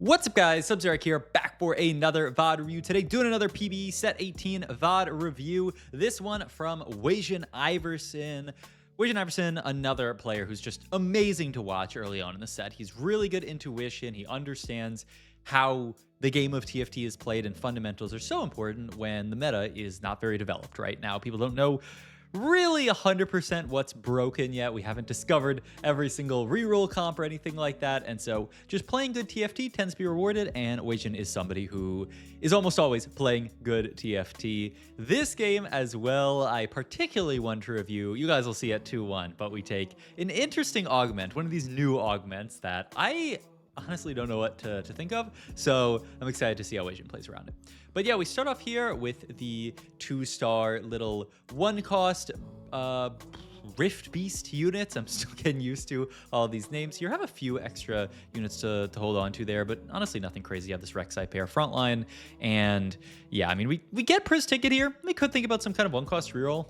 What's up, guys? Sub-Zerek here, back for another VOD review. Today, doing another PBE Set 18 VOD review. This one from Wasianiverson. Wasianiverson, another player who's just amazing to watch early on in the set. He's really good intuition. He understands how the game of TFT is played, and fundamentals are so important when the meta is not very developed right now. People don't know really 100% what's broken yet. We haven't discovered every single reroll comp or anything like that, and so just playing good TFT tends to be rewarded, and Wasian is somebody who is almost always playing good TFT. This game as well, I particularly want to review. You guys will see at 2-1, but we take an interesting augment, one of these new augments that I honestly don't know what to think of, so I'm excited to see how Wasian plays around it. But yeah, we start off here with the 2-star little 1-cost Rift Beast units. I'm still getting used to all these names here. Have a few extra units to hold on to there, but honestly nothing crazy. You have this Rek'Sai pair frontline, and yeah, I mean, we get Priz Ticket here. We could think about some kind of 1-cost reroll.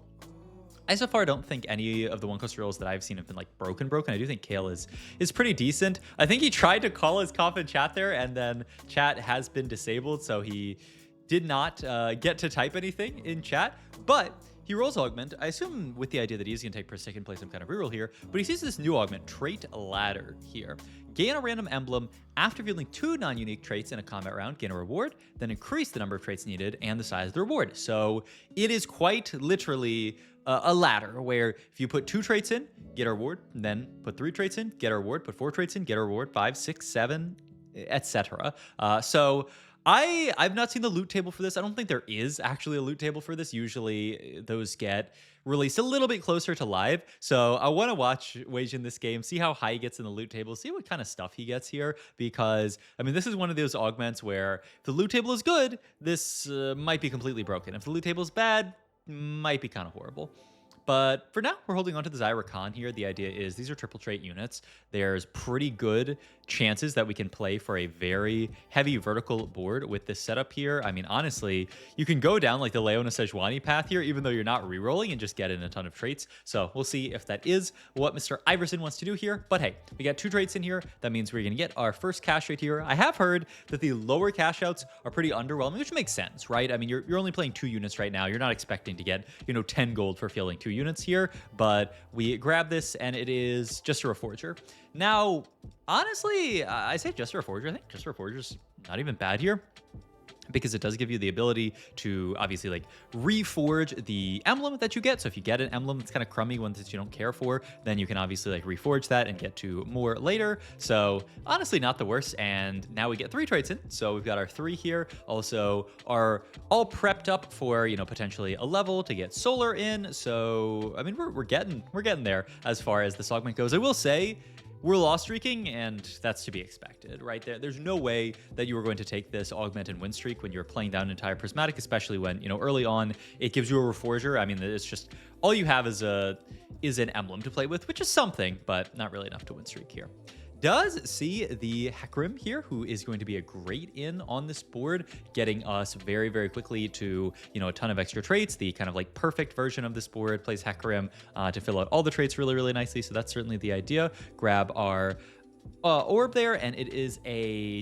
I so far don't think any of the 1-cost rolls that I've seen have been like broken. I do think Kale is pretty decent. I think he tried to call his comp in chat there, and then chat has been disabled, so he did not get to type anything in chat. But he rolls Augment, I assume with the idea that he's going to take Priz Ticket and play some kind of reroll here, but he sees this new Augment, Trait Ladder here. Gain a random emblem after fielding 2 non-unique traits in a combat round, gain a reward, then increase the number of traits needed and the size of the reward. So it is quite literally a ladder where if you put 2 traits in, get a reward, then put 3 traits in, get a reward, put 4 traits in, get a reward, 5, 6, 7, etc. So I've not seen the loot table for this. I don't think there is actually a loot table for this. Usually those get released a little bit closer to live. So I want to watch Wasian this game, see how high he gets in the loot table, see what kind of stuff he gets here. Because, I mean, this is one of those augments where if the loot table is good, this might be completely broken. If the loot table is bad, might be kind of horrible. But for now, we're holding on to the Zyra Khan here. The idea is these are triple trait units. There's pretty good chances that we can play for a very heavy vertical board with this setup here. I mean, honestly, you can go down like the Leona Sejuani path here, even though you're not re-rolling, and just get in a ton of traits. So we'll see if that is what Mr. Iverson wants to do here. But hey, we got 2 traits in here. That means we're going to get our first cash rate here. I have heard that the lower cash outs are pretty underwhelming, which makes sense, right? I mean, you're only playing 2 units right now. You're not expecting to get, 10 gold for fielding 2 units here, but we grab this and it is just a Reforger. Now, honestly, I say just a Reforger. I think just a Reforger is not even bad here, because it does give you the ability to obviously like reforge the emblem that you get. So if you get an emblem that's kind of crummy, one that you don't care for, then you can obviously like reforge that and get to more later. So honestly, not the worst. And now we get 3 traits in. So we've got our 3 here. Also are all prepped up for, potentially a level to get solar in. So, I mean, we're getting there as far as this augment goes. I will say, we're loss streaking, and that's to be expected, right? There's no way that you were going to take this augment and win streak when you're playing down an entire prismatic, especially when, early on it gives you a reforger. I mean, it's just all you have is an emblem to play with, which is something, but not really enough to win streak here. Does see the Hecarim here, who is going to be a great in on this board, getting us very, very quickly to, a ton of extra traits. The kind of like perfect version of this board plays Hecarim to fill out all the traits really, really nicely. So that's certainly the idea. Grab our orb there, and it is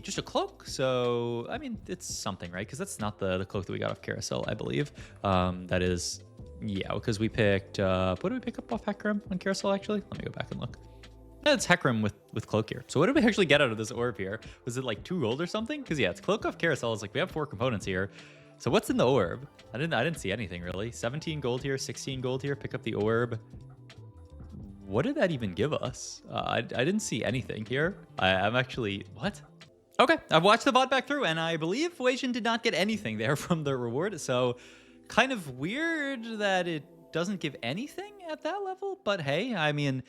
just a cloak. So, I mean, it's something, right? Because that's not the cloak that we got off Carousel, I believe. That is, yeah, because we picked, what did we pick up off Hecarim on Carousel, actually? Let me go back and look. It's Hecarim with Cloak here. So what did we actually get out of this orb here? Was it like 2 gold or something? Because yeah, it's Cloak off Carousel. It's like we have 4 components here. So what's in the orb? I didn't see anything really. 17 gold here, 16 gold here. Pick up the orb. What did that even give us? I didn't see anything here. I'm actually, what? Okay, I've watched the VOD back through, and I believe Wasian did not get anything there from the reward. So kind of weird that it doesn't give anything at that level. But hey, I mean,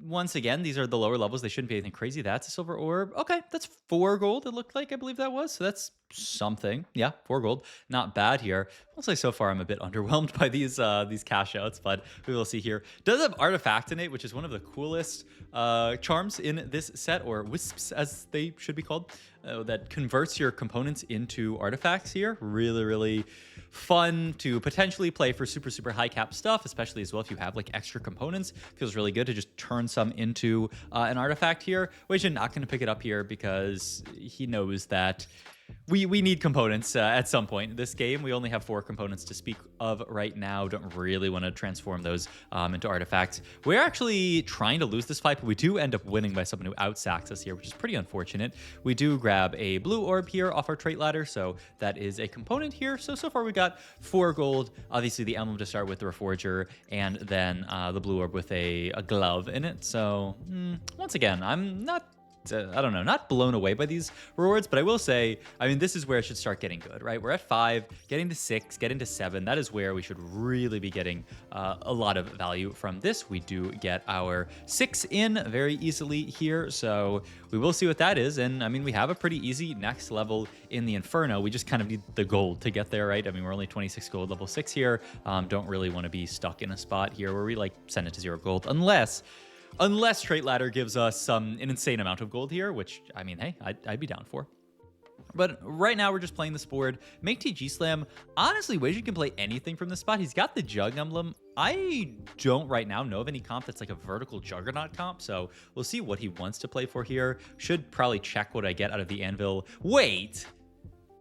once again, these are the lower levels. They shouldn't be anything crazy. That's a silver orb. Okay, that's 4 gold, it looked like. I believe that was. So that's something. Yeah, 4 gold. Not bad here. I'll say so far I'm a bit underwhelmed by these cash outs, but we will see here. Does have Artifactinate, which is one of the coolest charms in this set, or Wisps as they should be called, that converts your components into artifacts here. Really, really fun to potentially play for super, super high cap stuff, especially as well if you have like extra components. Feels really good to just turn some into an artifact here. Weijin not going to pick it up here because he knows that we need components at some point in this game. We only have 4 components to speak of right now. Don't really want to transform those into artifacts. We're actually trying to lose this fight, but we do end up winning by someone who outsacks us here, which is pretty unfortunate. We do grab a blue orb here off our trait ladder, so that is a component here. So far we got 4 gold. Obviously the emblem to start with, the Reforger, and then the blue orb with a glove in it. So once again, I'm not I don't know, not blown away by these rewards, but I will say, I mean, this is where it should start getting good, right? We're at 5, getting to 6, getting to 7. That is where we should really be getting a lot of value from this. We do get our 6 in very easily here, so we will see what that is. And I mean, we have a pretty easy next level in the Inferno. We just kind of need the gold to get there, right? I mean, we're only 26 gold, level 6 here. Don't really want to be stuck in a spot here where we like send it to 0 gold, unless Trait Ladder gives us an insane amount of gold here, which, I mean, hey, I'd be down for. But right now, we're just playing this board. Make TG Slam. Honestly, Weijin can play anything from this spot. He's got the Jug Emblem. I don't right now know of any comp that's like a vertical Juggernaut comp, so we'll see what he wants to play for here. Should probably check what I get out of the Anvil. Wait!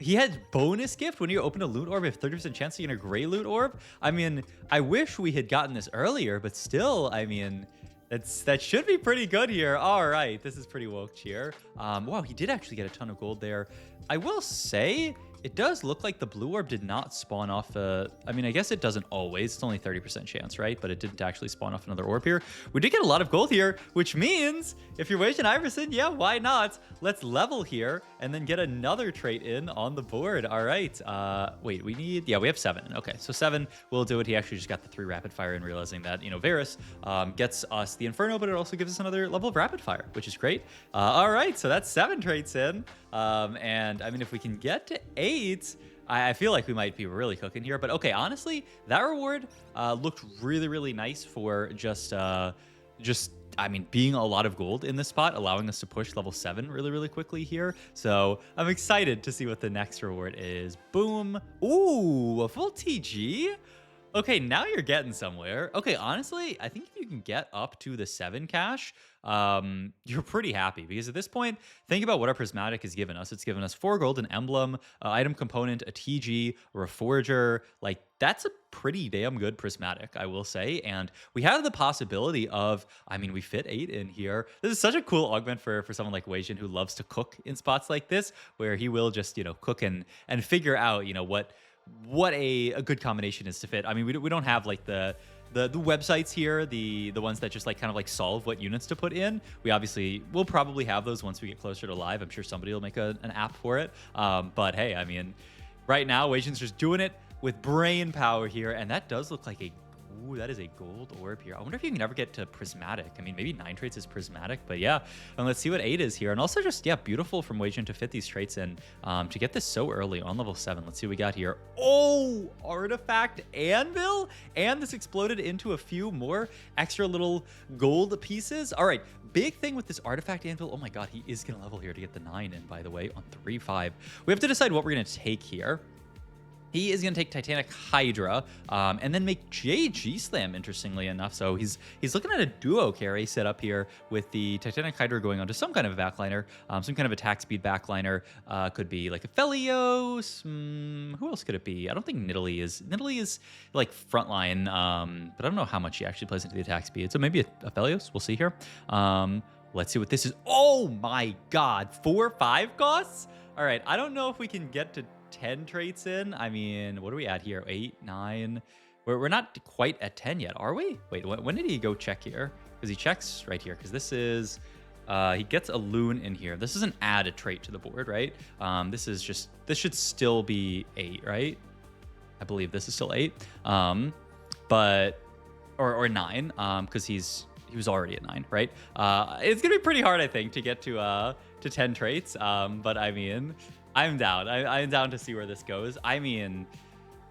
He had bonus gift when you open a loot orb. You have 30% chance to get a gray loot orb. I mean, I wish we had gotten this earlier, but still, I mean, that should be pretty good here. All right, this is pretty woke cheer. Wow, he did actually get a ton of gold there. I will say, it does look like the blue orb did not spawn off I mean, I guess it doesn't always. It's only 30% chance, right? But it didn't actually spawn off another orb here. We did get a lot of gold here, which means if you're Wasianiverson, yeah, why not? Let's level here and then get another trait in on the board. All right. Wait, we have 7. Okay, so 7 will do it. He actually just got the 3 rapid fire and realizing that, you know, Varus gets us the Inferno, but it also gives us another level of rapid fire, which is great. All right, so that's 7 traits in. And I mean, if we can get to 8, I feel like we might be really cooking here. But okay, honestly, that reward looked really, really nice for just I mean, being a lot of gold in this spot, allowing us to push level 7 really, really quickly here. So I'm excited to see what the next reward is. Boom. Ooh, a full TG. Okay, now you're getting somewhere. Okay, honestly, I think if you can get up to the 7 cash, you're pretty happy, because at this point, think about what our Prismatic has given us. It's given us 4 gold, an emblem, item component, a TG, a Reforger. Like, that's a pretty damn good Prismatic, I will say. And we have the possibility of, I mean, we fit 8 in here. This is such a cool augment for someone like Weijin, who loves to cook in spots like this, where he will just, you know, cook and figure out, you know, what a good combination is to fit. I mean, we don't have like the websites here, the ones that just like kind of like solve what units to put in. We obviously will probably have those once we get closer to live. I'm sure somebody will make an app for it. But hey, I mean, right now Weijin's just doing it with brain power here, and that does look like ooh, that is a gold orb here. I wonder if you can ever get to Prismatic. I mean, maybe 9 traits is Prismatic, but yeah. And let's see what 8 is here. And also just, yeah, beautiful from Weijin to fit these traits in. To get this so early on level 7. Let's see what we got here. Oh, Artifact Anvil. And this exploded into a few more extra little gold pieces. All right, big thing with this Artifact Anvil. Oh my God, he is going to level here to get the 9 in, by the way, on 3-5. We have to decide what we're going to take here. He is going to take Titanic Hydra and then make JG Slam, interestingly enough. So he's looking at a duo carry set up here with the Titanic Hydra going on to some kind of a backliner, some kind of attack speed backliner. Could be like a Felios. Who else could it be? I don't think Nidalee is. Nidalee is like frontline, but I don't know how much he actually plays into the attack speed. So maybe a Felios. We'll see here. Let's see what this is. Oh my God, 4-5 costs? All right, I don't know if we can get to 10 traits in. I mean, what are we at here? 8, 9. We're not quite at 10 yet, are we? Wait, when did he go check here? Because he checks right here. Because this is, he gets a loon in here. This is an added trait to the board, right? This should still be 8, right? I believe this is still 8. But, or 9, because he was already at 9, right? It's gonna be pretty hard, I think, to get to 10 traits. But I mean, I'm down. I'm down to see where this goes. I mean,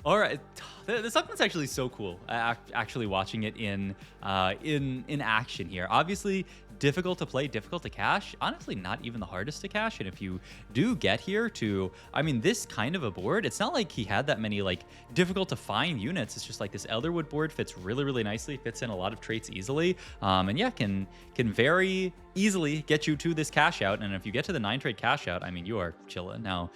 All right, this Augment's actually so cool. Actually, watching it in action here. Obviously, difficult to play, difficult to cache. Honestly, not even the hardest to cache. And if you do get here to, I mean, this kind of a board, it's not like he had that many like difficult to find units. It's just like this Elderwood board fits really, really nicely. Fits in a lot of traits easily, and yeah, can very easily get you to this cache out. And if you get to the 9 trait cache out, I mean, you are chilling now.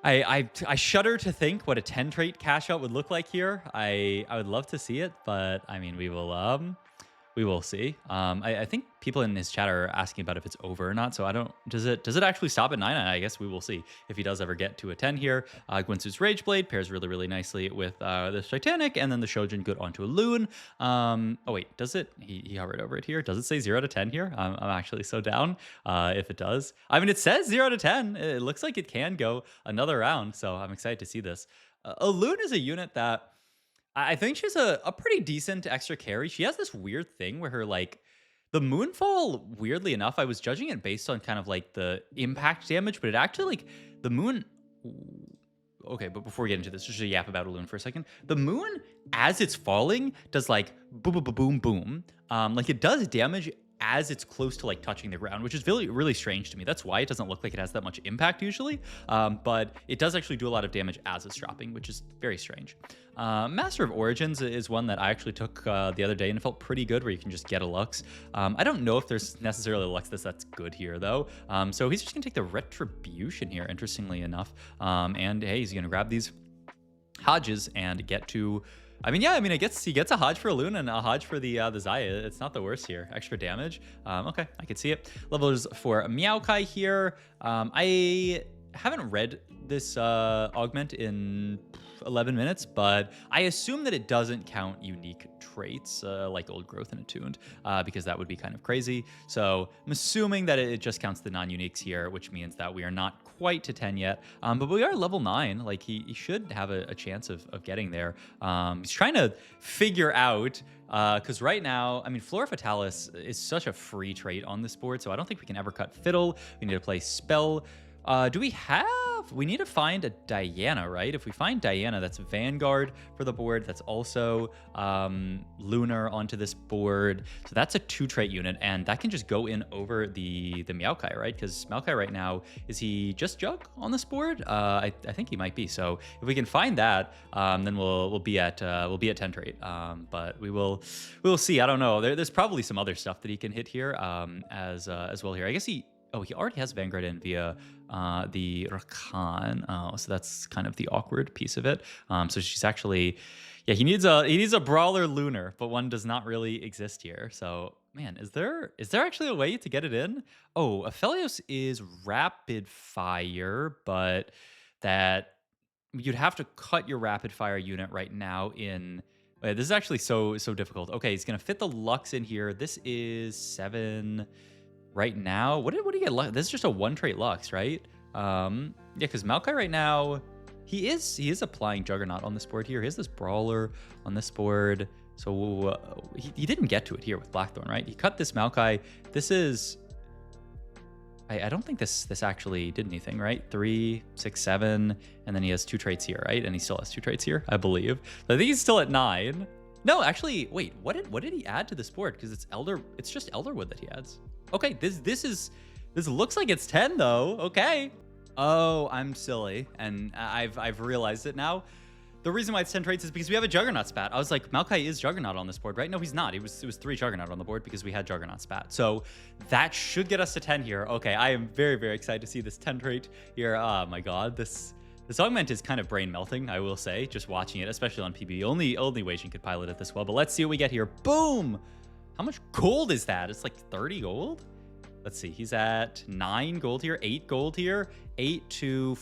I shudder to think what a 10 trait cash out would look like here. I would love to see it, but I mean, we will see. I think people in his chat are asking about if it's over or not. So I don't. Does it actually stop at 9? I guess we will see if he does ever get to a 10 here. Gwynsu's Rageblade pairs really, really nicely with the Titanic, and then the Shojin good onto a Loon. Oh wait, does it? He hovered over it here. Does it say 0 to 10 here? I'm actually so down if it does. I mean, it says 0 to 10. It looks like it can go another round. So I'm excited to see this. A Loon is a unit that I think she's a pretty decent extra carry. She has this weird thing where her like the Moonfall, weirdly enough, I was judging it based on kind of like the impact damage, but it actually like the Moon. Okay, but before we get into this, just a yap about a Loon for a second. The Moon, as it's falling, does like boom, boom, boom, boom. Like it does damage as it's close to like touching the ground, which is really, really strange to me. That's why it doesn't look like it has that much impact usually. But it does actually do a lot of damage as it's dropping, which is very strange. Master of Origins is one that I actually took the other day and it felt pretty good, where you can just get a Lux. I don't know if there's necessarily a Lux that's good here though. So he's just gonna take the Retribution here, interestingly enough. And hey, he's gonna grab these Hodges and get to, I mean, I guess he gets a Hodge for a Loon and a Hodge for the Zaya. It's not the worst here. Extra damage. Okay, I could see it. Levels for Meowkai here. I haven't read this Augment in 11 minutes, but I assume that it doesn't count unique traits like Old Growth and Attuned, because that would be kind of crazy. So I'm assuming that it just counts the non-uniques here, which means that we are not quite to 10 yet, but we are level 9. Like he should have a chance of getting there. He's trying to figure out, because right now, I mean, Flora Fatalis is such a free trait on this board, so I don't think we can ever cut Fiddle. We need to play Spell. We need to find a Diana, right? If we find Diana, that's Vanguard for the board. That's also Lunar onto this board. So that's a 2 trait unit, and that can just go in over the Meowkai, right? Because Meowkai right now, is he just Jug on this board? I think he might be. So if we can find that, then we'll be at 10 trait. But we'll see. I don't know. There's probably some other stuff that he can hit here as well here. I guess he already has Vanguard in via the Rakan. So that's kind of the awkward piece of it. So she's actually, yeah, he needs a Brawler Lunar, but one does not really exist here. So man, is there actually a way to get it in? Oh, Aphelios is Rapid Fire, but that you'd have to cut your Rapid Fire unit right now in. This is actually so difficult. Okay, he's gonna fit the Lux in here. This is 7. Right now, what do you get? This is just a 1 trait Lux, right? Yeah, because Maokai right now, he is applying Juggernaut on this board here. He has this Brawler on this board, so he didn't get to it here with Blackthorn, right? He cut this Maokai. This is, I don't think this actually did anything, right? 3, 6, 7, and then he has 2 traits here, right? And he still has 2 traits here, I believe. But I think he's still at 9. No, actually, wait, what did he add to this board? Because it's just Elderwood that he adds. Okay, this looks like it's 10 though. Okay. Oh, I'm silly, and I've realized it now. The reason why it's 10 traits is because we have a Juggernaut spat. I was like, Maokai is Juggernaut on this board, right? No, he's not. It was 3 Juggernaut on the board because we had Juggernaut spat. So that should get us to 10 here. Okay, I am very, very excited to see this 10 trait here. Oh my god, this Augment is kind of brain melting, I will say, just watching it, especially on PB. Only Wasian could pilot it this well, but let's see what we get here. Boom! How much gold is that? It's like 30 gold? Let's see, he's at 9 gold here, 8 gold here, 8 to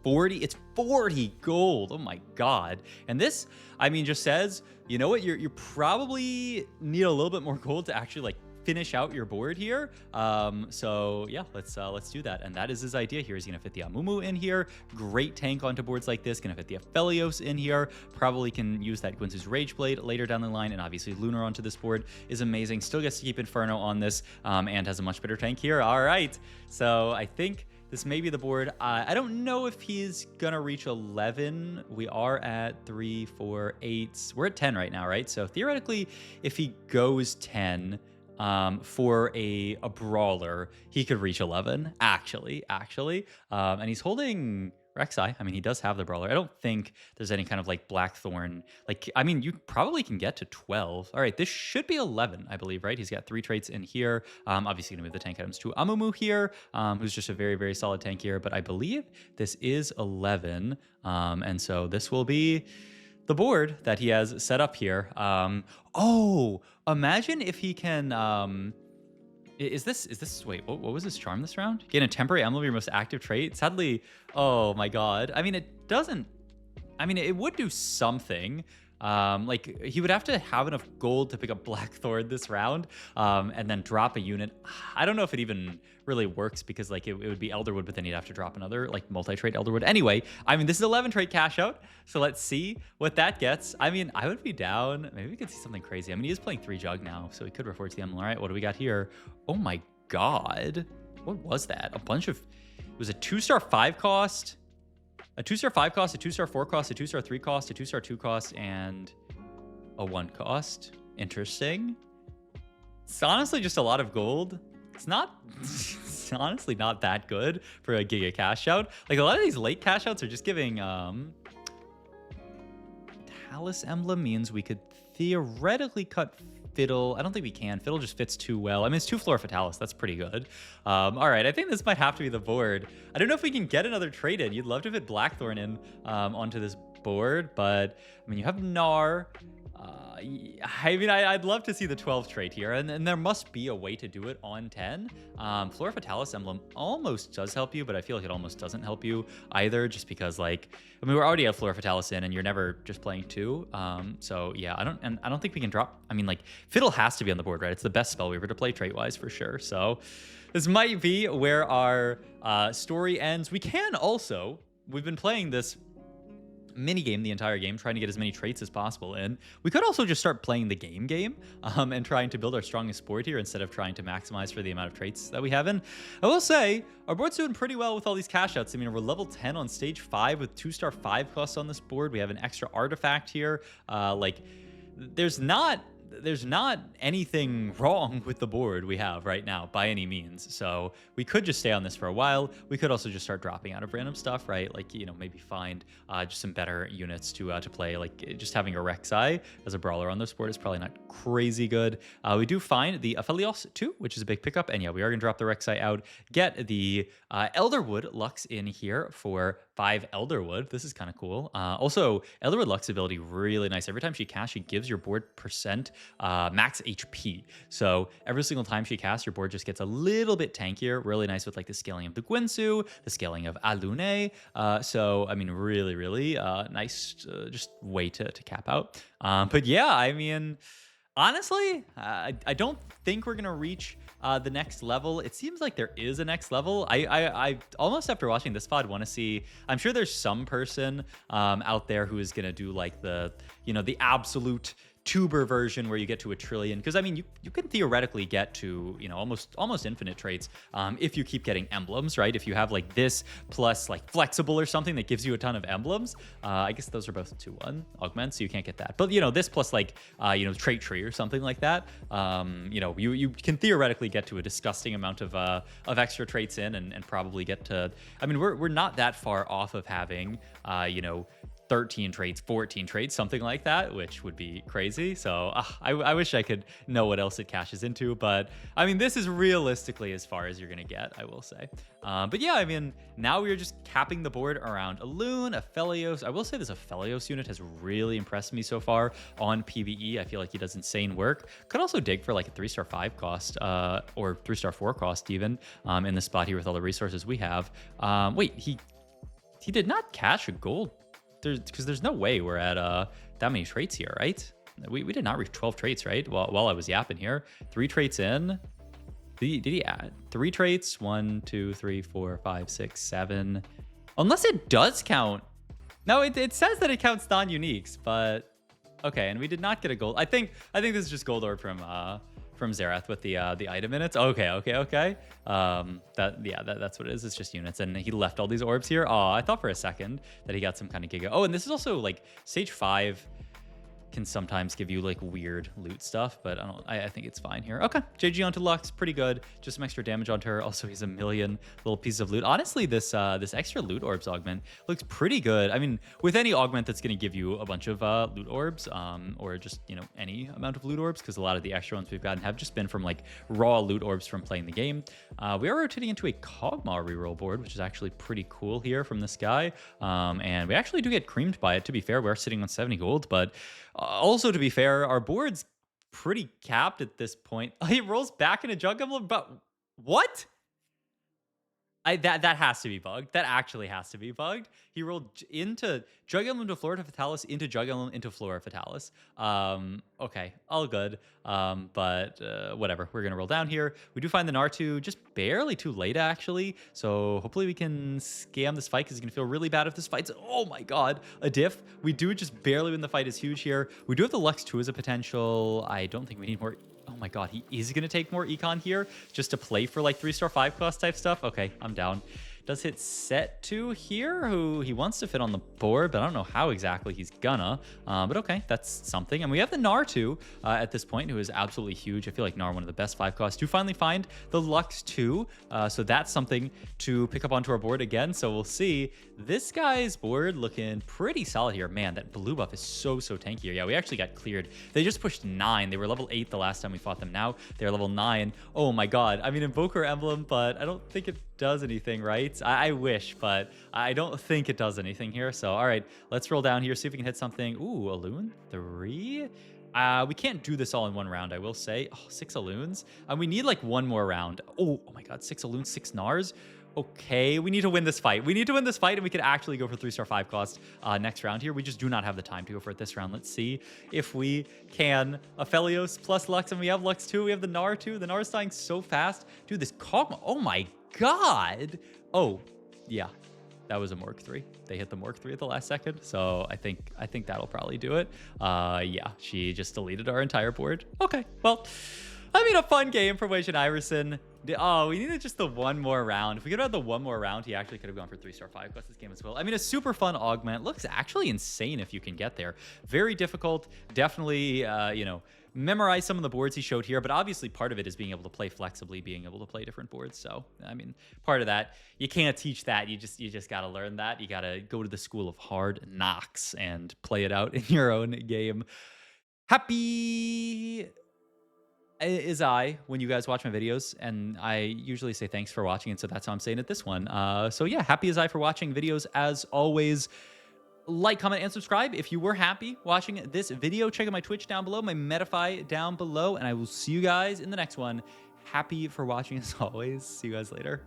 40. It's 40 gold. Oh my god. And this, I mean, just says, you know what, you probably need a little bit more gold to actually like finish out your board here. So yeah, let's do that. And that is his idea here. He's gonna fit the Amumu in here. Great tank onto boards like this. Gonna fit the Aphelios in here. Probably can use that Gwynsu's Rageblade later down the line. And obviously Lunar onto this board is amazing. Still gets to keep Inferno on this, and has a much better tank here. All right. So I think This may be the board. I don't know if he's going to reach 11. We are at 3, 4, 8. We're at 10 right now, right? So theoretically, if he goes 10 for a brawler, he could reach 11, actually. And he's holding Rek'Sai. I mean, he does have the brawler. I don't think there's any kind of like Blackthorn. Like, I mean, you probably can get to 12. All right, this should be 11, I believe, right? He's got 3 traits in here. Obviously, gonna move the tank items to Amumu here, who's just a very, very solid tank here. But I believe this is 11. And so this will be the board that he has set up here. Oh, imagine if he can... Is this wait, what was his charm this round? Gain a temporary emblem of your most active trait. Sadly, oh my god. I mean, it doesn't, I mean, it would do something. Like he would have to have enough gold to pick up Blackthorn this round, and then drop a unit. I don't know if it even really works because like it would be Elderwood, but then he'd have to drop another like multi-trait Elderwood. Anyway, I mean, this is 11 trait cash out, so let's see what that gets. I mean, I would be down. Maybe we could see something crazy. I mean, he is playing 3 Jug now, so he could refer to the emblem. All right, what do we got here? Oh my god, what was that? A bunch of, it was a 2-star 5 cost. A 2-star 5 cost, a 2-star 4 cost, a 2-star 3 cost, a 2-star 2 cost, and a 1 cost. Interesting. It's honestly just a lot of gold. It's not, it's honestly not that good for a Giga cash out. Like a lot of these late cash outs are just giving, Talus Emblem means we could theoretically cut Fiddle. I don't think we can. Fiddle just fits too well. I mean, it's 2 Flora Fatalis. That's pretty good. All right, I think this might have to be the board. I don't know if we can get another trade in. You'd love to fit Blackthorn in onto this board, but I mean, you have Gnar. I mean, I'd love to see the 12 trait here, and there must be a way to do it on 10. Flora Fatalis Emblem almost does help you, but I feel like it almost doesn't help you either, just because, like, I mean, we're already at Flora Fatalis in, and you're never just playing 2. So yeah, I don't think we can drop. I mean, like, Fiddle has to be on the board, right? It's the best spell weaver to play trait-wise for sure. So this might be where our story ends. We can also, we've been playing this mini game the entire game, trying to get as many traits as possible in. We could also just start playing the game and trying to build our strongest board here instead of trying to maximize for the amount of traits that we have in. I will say our board's doing pretty well with all these cash outs. I mean, we're level 10 on stage 5 with 2-star 5 costs on this board. We have an extra artifact here. Like, there's not anything wrong with the board we have right now by any means. So we could just stay on this for a while. We could also just start dropping out of random stuff, right? Like, you know, maybe find just some better units to play. Like just having a Rek'Sai as a brawler on this board is probably not crazy good. We do find the Aphelios too, which is a big pickup. And yeah, we are gonna drop the Rek'Sai out, get the Elderwood Lux in here for 5 Elderwood. This is kind of cool. Also, Elderwood Lux ability, really nice. Every time she casts, she gives your board percent max HP. So every single time she casts, your board just gets a little bit tankier. Really nice with like the scaling of the Gwynsu, the scaling of Alune. So, I mean, really, really nice just way to cap out. But yeah, I mean, honestly, I don't think we're going to reach the next level. It seems like there is a next level. I almost, after watching this VOD, want to see, I'm sure there's some person out there who is going to do like the, you know, the absolute tuber version where you get to 1 trillion, because I mean you can theoretically get to, you know, almost infinite traits if you keep getting emblems, right? If you have like this plus like flexible or something that gives you a ton of emblems. I guess those are both 2-1 augments, so you can't get that, but you know, this plus like you know, trait tree or something like that, you know, you can theoretically get to a disgusting amount of extra traits in, and probably get to, I mean, we're not that far off of having you know, 13 traits, 14 traits, something like that, which would be crazy. So I wish I could know what else it cashes into, but I mean, this is realistically as far as you're gonna get, I will say. But yeah, I mean, now we're just capping the board around Elune, Aphelios. I will say this Aphelios unit has really impressed me so far on PvE. I feel like he does insane work. Could also dig for like a 3-star 5 cost, or 3-star 4 cost even, in the spot here with all the resources we have. Wait, he did not cash a gold, because there's no way we're at that many traits here, right? We did not reach 12 traits, right? While I was yapping here, 3 traits in. Did he add 3 traits? 1, 2, 3, 4, 5, 6, 7. Unless it does count. No, it says that it counts non-uniques, but okay. And we did not get a gold. I think this is just gold orb from from Xerath with the item in it. Okay. That's what it is. It's just units, and he left all these orbs here. Oh, I thought for a second that he got some kind of Giga. Oh, and this is also like Stage 5 can sometimes give you like weird loot stuff, but I think it's fine here. Okay, JG onto Lux, pretty good. Just some extra damage onto her. Also, he's a million little pieces of loot. Honestly, this extra loot orbs augment looks pretty good. I mean, with any augment that's going to give you a bunch of loot orbs, or just, you know, any amount of loot orbs, because a lot of the extra ones we've gotten have just been from like raw loot orbs from playing the game. We are rotating into a Kog'Maw reroll board, which is actually pretty cool here from this guy. And we actually do get creamed by it. To be fair, we are sitting on 70 gold, but also, to be fair, our board's pretty capped at this point. He rolls back into Jug Emblem, but what? That has to be bugged. That actually has to be bugged. He rolled into Jug Emblem to Flora Fatalis into Jug Emblem into Flora Fatalis. Okay, all good. But whatever. We're gonna roll down here. We do find the Nartu just barely too late, actually. So hopefully we can scam this fight, because he's gonna feel really bad if this fight's, oh my god, a diff. We do just barely win the fight is huge here. We do have the Lux 2 as a potential. I don't think we need more. Oh my god, he is going to take more econ here just to play for like 3-star 5 cost type stuff. Okay, I'm down. Does hit set 2 here, who he wants to fit on the board, but I don't know how exactly he's gonna. But okay, that's something. And we have the Nartu at this point, who is absolutely huge. I feel like Nar, one of the best 5 costs. To finally find the Lux 2, so that's something to pick up onto our board again. So we'll see. This guy's board looking pretty solid here. Man, that blue buff is so tanky here. Yeah, we actually got cleared. They just pushed 9. They were level 8 the last time we fought them. Now they're level 9. Oh my god. I mean, Invoker Emblem, but I don't think it does anything, right? I wish, but I don't think it does anything here. So, all right, let's roll down here, see if we can hit something. Ooh, Alloon 3. We can't do this all in one round, I will say. Oh, 6 Alloons. We need like one more round. Oh my god, 6 Alloons, 6 Nars. Okay, we need to win this fight. We need to win this fight, and we could actually go for 3-star 5 cost next round here. We just do not have the time to go for it this round. Let's see if we can. Aphelios plus Lux, and we have Lux 2. We have the Nar 2. The Nar is dying so fast. Dude, this Kog'Maw. Oh my god. Oh, yeah. That was a Morg 3. They hit the Morg 3 at the last second. So I think that'll probably do it. Yeah, she just deleted our entire board. Okay, well, I mean, a fun game for Wasianiverson. Oh, we needed just the one more round. If we could have had the one more round, he actually could have gone for 3-star 5 plus this game as well. I mean, a super fun augment. Looks actually insane if you can get there. Very difficult. Definitely, you know, memorize some of the boards he showed here, but obviously part of it is being able to play flexibly, being able to play different boards. So, I mean, part of that, you can't teach that. You just got to learn that. You got to go to the school of hard knocks and play it out in your own game. Happy is I when you guys watch my videos, and I usually say thanks for watching, and so that's how I'm saying it this one. So yeah, happy is I for watching videos as always. Like, comment, and subscribe if you were happy watching this video. Check out my Twitch down below, my Metafy down below, and I will see you guys in the next one. Happy for watching as always. See you guys later.